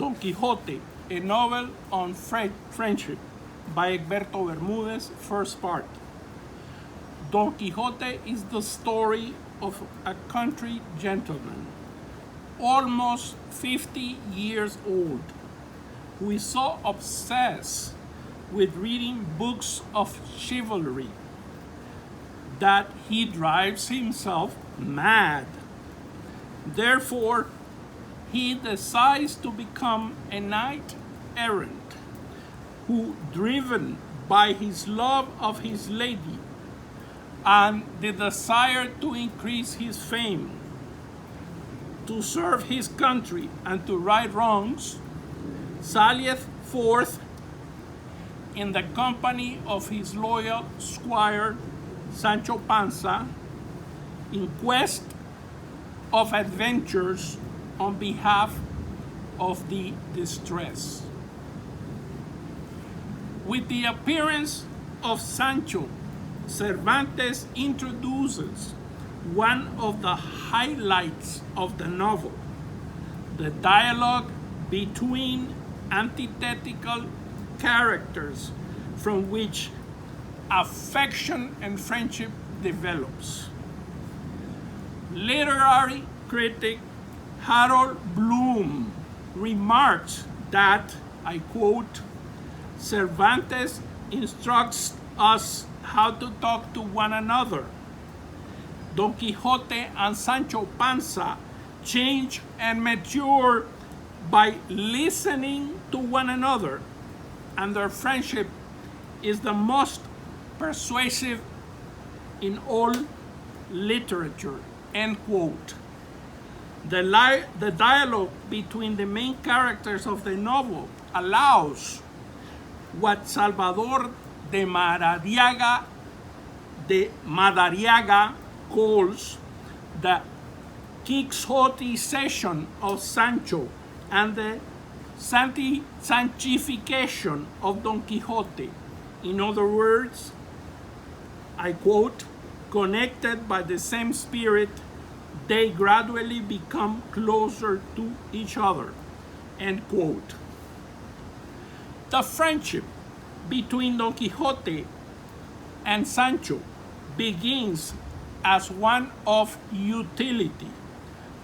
Don Quixote, a novel on friendship by Egberto Bermúdez, first part. Don Quixote is the story of a country gentleman, almost 50 years old, who is so obsessed with reading books of chivalry that he drives himself mad. Therefore, he decides to become a knight errant who, driven by his love of his lady and the desire to increase his fame, to serve his country and to right wrongs, sallieth forth in the company of his loyal squire Sancho Panza in quest of adventures on behalf of the distressed. With the appearance of Sancho, Cervantes introduces one of the highlights of the novel, the dialogue between antithetical characters from which affection and friendship develops. Literary critic Harold Bloom remarks that, I quote, Cervantes instructs us how to talk to one another. Don Quixote and Sancho Panza change and mature by listening to one another, and their friendship is the most persuasive in all literature, end quote. The dialogue between the main characters of the novel allows what Salvador de Madariaga calls the Quixotization of Sancho and the Sanchification of Don Quixote. In other words, I quote, connected by the same spirit, they gradually become closer to each other, end quote. The friendship between Don Quixote and Sancho begins as one of utility,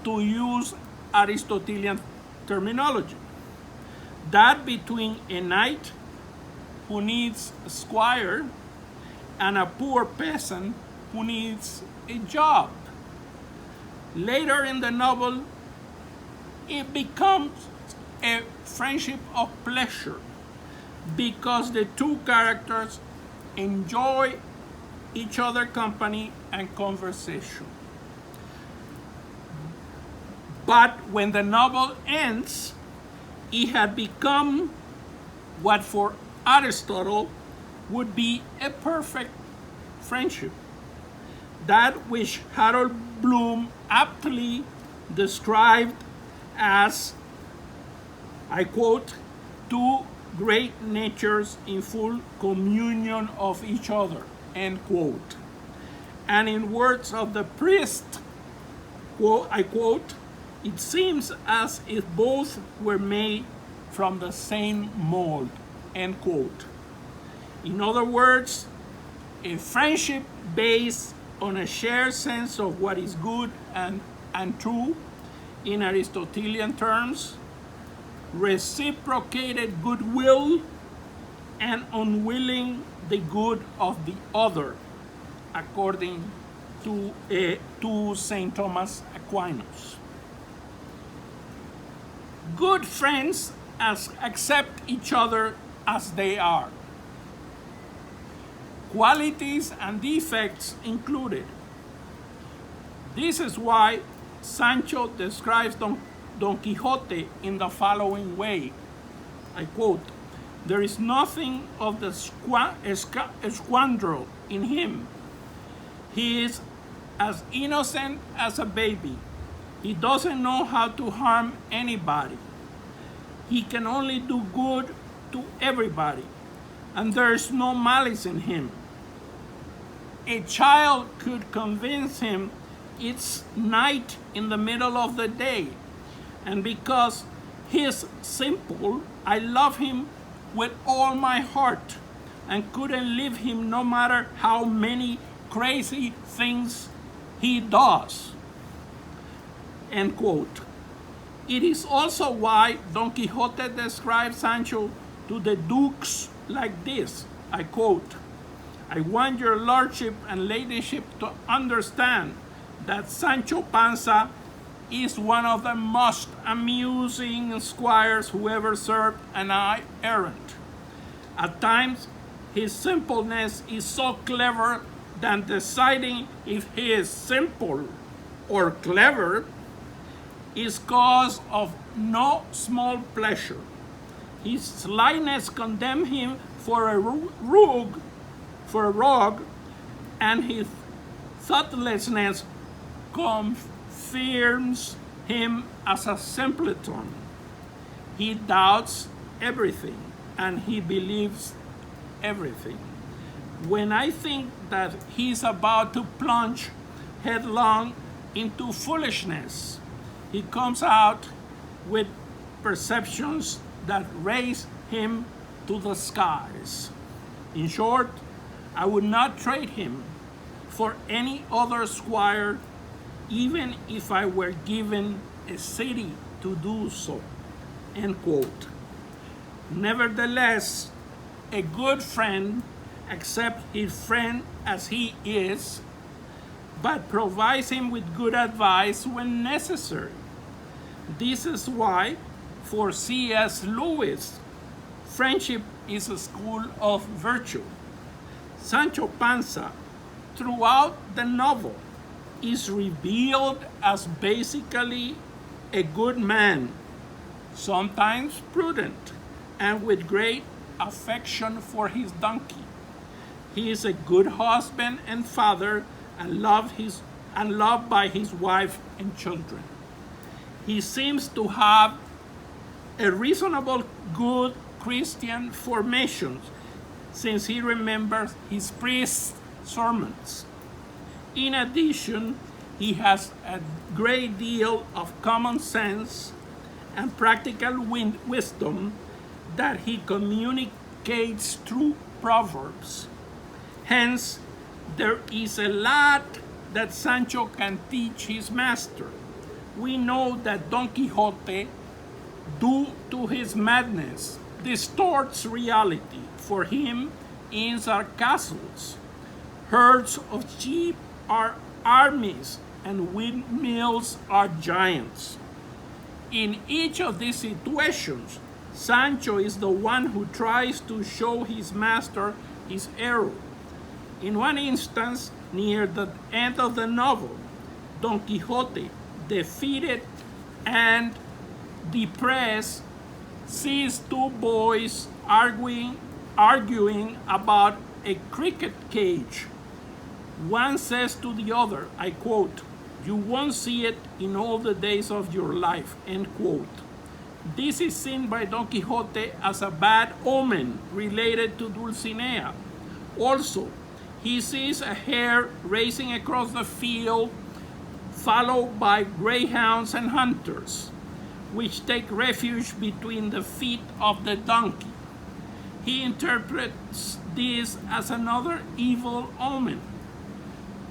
to use Aristotelian terminology, that between a knight who needs a squire and a poor peasant who needs a job. Later in the novel, it becomes a friendship of pleasure because the two characters enjoy each other's company and conversation. But when the novel ends, it had become what for Aristotle would be a perfect friendship, that which Harold Bloom aptly described as, I quote, two great natures in full communion of each other, end quote. And in words of the priest, quote, I quote, it seems as if both were made from the same mold, end quote. In other words, a friendship based on a shared sense of what is good and true, in Aristotelian terms, reciprocated goodwill and unwilling the good of the other, according to St. Thomas Aquinas. Good friends accept each other as they are, qualities and defects included. This is why Sancho describes Don Quixote in the following way, I quote, there is nothing of the scoundrel in him. He is as innocent as a baby. He doesn't know how to harm anybody. He can only do good to everybody, and there's no malice in him. A child could convince him it's night in the middle of the day, and because He's simple. I love him with all my heart and couldn't leave him no matter how many crazy things he does. End quote. It is also why Don Quixote describes Sancho to the dukes like this. I quote, I want your lordship and ladyship to understand that Sancho Panza is one of the most amusing squires who ever served an knight errant. At times, his simpleness is so clever that deciding if he is simple or clever is cause of no small pleasure. His slyness condemns him for a rogue, and his thoughtlessness confirms him as a simpleton. He doubts everything and he believes everything. When I think that he's about to plunge headlong into foolishness, he comes out with perceptions that raise him to the skies. In short, I would not trade him for any other squire, even if I were given a city to do so. End quote. Nevertheless, a good friend accepts his friend as he is, but provides him with good advice when necessary. This is why, for C.S. Lewis, friendship is a school of virtue. Sancho Panza, throughout the novel, is revealed as basically a good man, sometimes prudent, and with great affection for his donkey. He is a good husband and father, and loved by his wife and children. He seems to have a reasonable good Christian formation, since he remembers his priest's sermons. In addition, he has a great deal of common sense and practical wisdom that he communicates through proverbs. Hence, there is a lot that Sancho can teach his master. We know that Don Quixote, due to his madness, distorts reality. For him, inns are castles, herds of sheep are armies, and windmills are giants. In each of these situations, Sancho is the one who tries to show his master his error. In one instance, near the end of the novel, Don Quixote, defeated and depressed, sees two boys arguing about a cricket cage. One says to the other, I quote, "You won't see it in all the days of your life," end quote. This is seen by Don Quixote as a bad omen related to Dulcinea. Also, he sees a hare racing across the field, followed by greyhounds and hunters, which take refuge between the feet of the donkey. He interprets this as another evil omen.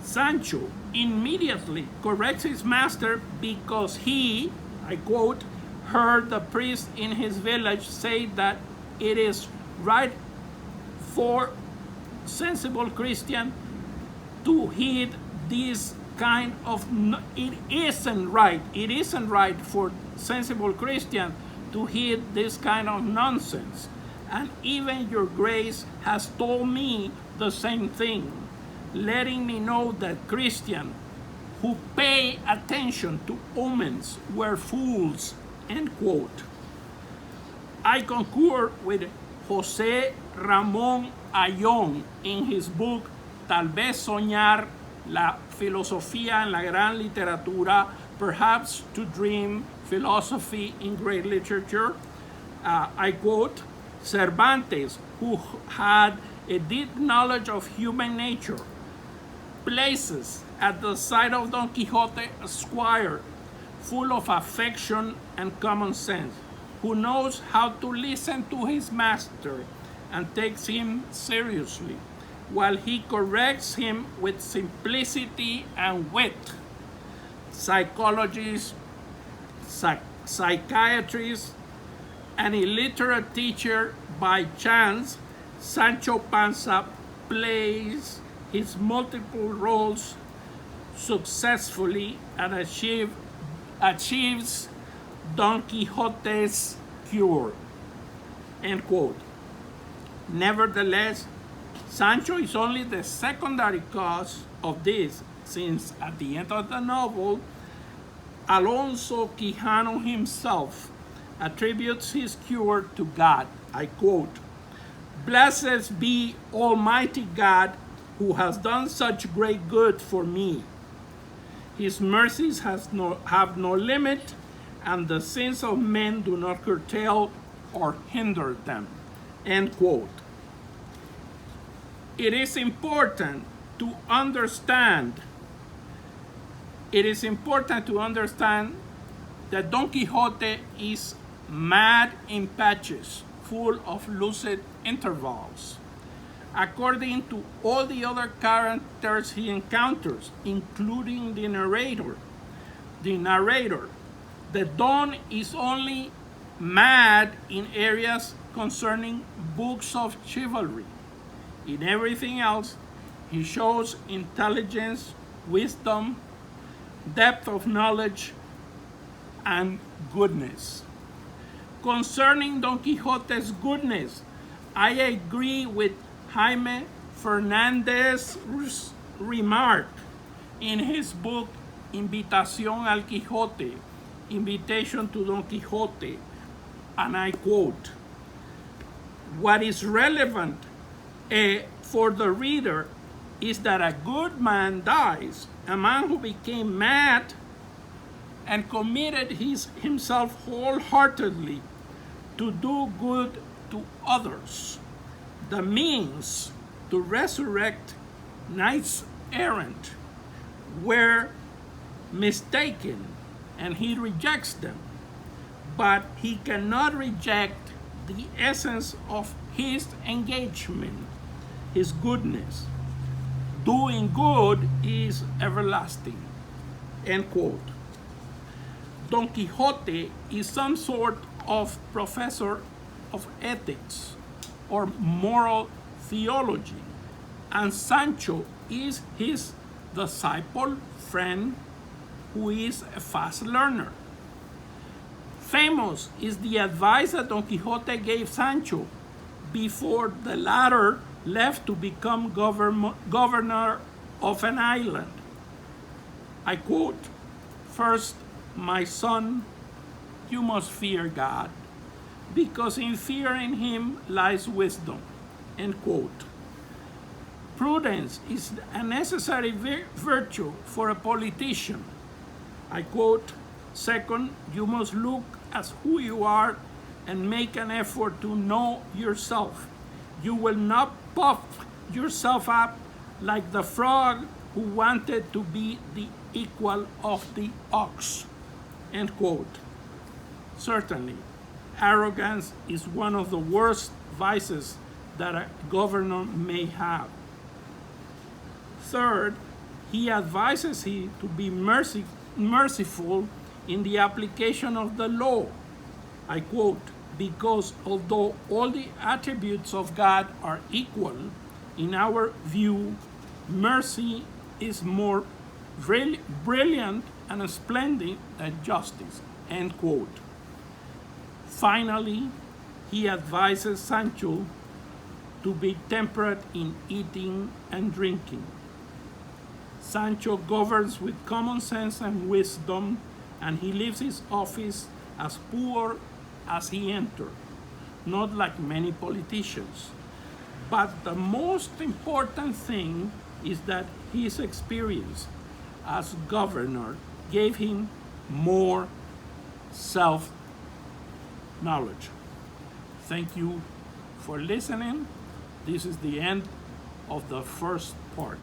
Sancho immediately corrects his master because he, I quote, heard the priest in his village say that it is right for sensible Christian to heed this kind of, it isn't right for sensible Christian to heed this kind of nonsense. And even your grace has told me the same thing, letting me know that Christians who pay attention to omens were fools, end quote. I concur with José Ramón Ayón in his book Tal vez soñar, la filosofía en la gran literatura, perhaps to dream philosophy in great literature. I quote, Cervantes, who had a deep knowledge of human nature, places at the side of Don Quixote a squire full of affection and common sense. who knows how to listen to his master and takes him seriously, while he corrects him with simplicity and wit. Psychologists, psychiatrists, an illiterate teacher by chance, Sancho Panza plays his multiple roles successfully and achieves Don Quixote's cure. End quote. Nevertheless, Sancho is only the secondary cause of this, since at the end of the novel, Alonso Quijano himself attributes his cure to God. I quote, "Blessed be Almighty God, who has done such great good for me. His mercies have no limit, and the sins of men do not curtail or hinder them." End quote. It is important to understand that Don Quixote is mad in patches, full of lucid intervals. According to all the other characters he encounters, including the narrator, the Don is only mad in areas concerning books of chivalry. In everything else, he shows intelligence, wisdom, depth of knowledge, and goodness. Concerning Don Quixote's goodness, I agree with Jaime Fernandez's remark in his book Invitación al Quijote, Invitation to Don Quixote, and I quote, "What is relevant for the reader is that a good man dies, a man who became mad and committed himself wholeheartedly to do good to others. The means to resurrect knights errant were mistaken, and he rejects them. But he cannot reject the essence of his engagement, his goodness. Doing good is everlasting." End quote. Don Quixote is some sort of professor of ethics or moral theology, and Sancho is his disciple, friend, who is a fast learner. Famous is the advice that Don Quixote gave Sancho before the latter left to become governor of an island. I quote, "First, my son, you must fear God, because in fearing him lies wisdom." End quote. "Prudence is a necessary virtue for a politician." I quote, "Second, you must look as who you are and make an effort to know yourself. You will not puff yourself up like the frog who wanted to be the equal of the ox." End quote. Certainly, arrogance is one of the worst vices that a governor may have. Third, he advises he to be merciful in the application of the law. I quote, "Because although all the attributes of God are equal, in our view, mercy is more brilliant and splendid than justice." End quote. Finally, he advises Sancho to be temperate in eating and drinking. Sancho governs with common sense and wisdom, and he leaves his office as poor as he entered, not like many politicians. But the most important thing is that his experience as governor gave him more self-knowledge. Thank you for listening. This is the end of the first part.